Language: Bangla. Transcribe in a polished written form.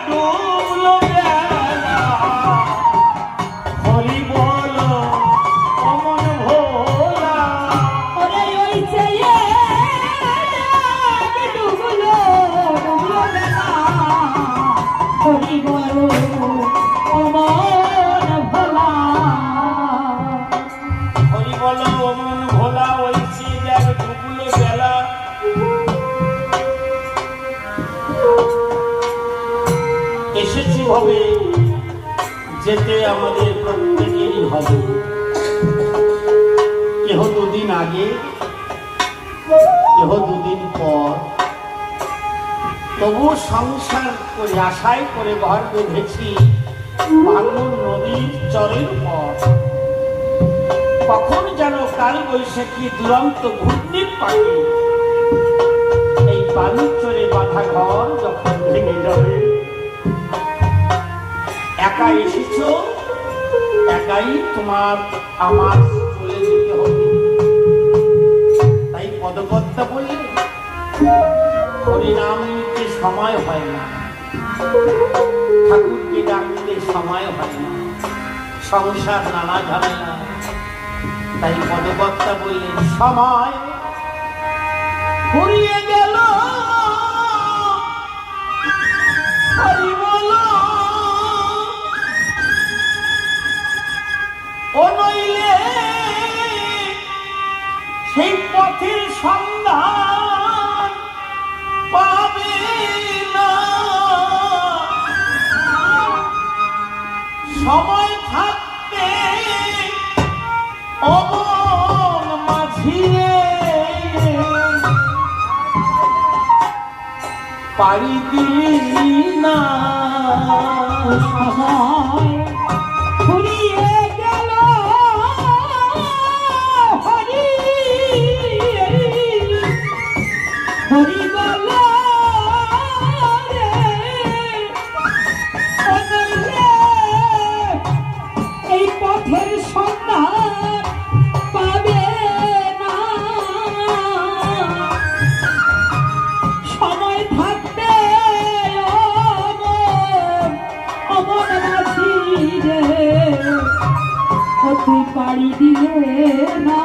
ডুবলো বেলা হরি বলো অমন ভোলা ওরে ওই চেয়ে ডুবলো ডুবলো বেলা হরি বলো অমন ভোলা হরি বলো অমন ভোলা ওই চেয়ে দেখ ডুবলো বেলা এসেছি হবে যেতে আমাদের প্রত্যেকেরই হবে কেহ দুদিন আগে কেহ দুদিন পর তবু সংসার করে আশায় করে ঘর বেঁধেছি ভাঙন নদীর চরের পর কখন যেন কাল বৈশাখী দুরন্ত ঘূর্ণির পাখি এই বালুর চরে বাঁধা ঘর যখন ভেঙে যাবে একা এসেছ একাই তোমার আমার চলে যেতে হবে তাই পদকর্তা বললে হরিনাম নিতে সময় হয় না ঠাকুরকে ডাকতে সময় হয় না সংসার নানা ঝামেলা তাই পদকর্তা বললেন সময় ফুরিয়ে গেল হরি বলো ও নইলে সেই পথের সন্ধান পাবে না সময় থাকতে অমন মাঝিরে পারি দিলি না সময় ফুরিয়ে গেল হরি হরি বলো রে অনলে এই পথের সন্ধান পাবে না সময় থাকতে অমন মাঝি রে তুই পাড়ি দিলে না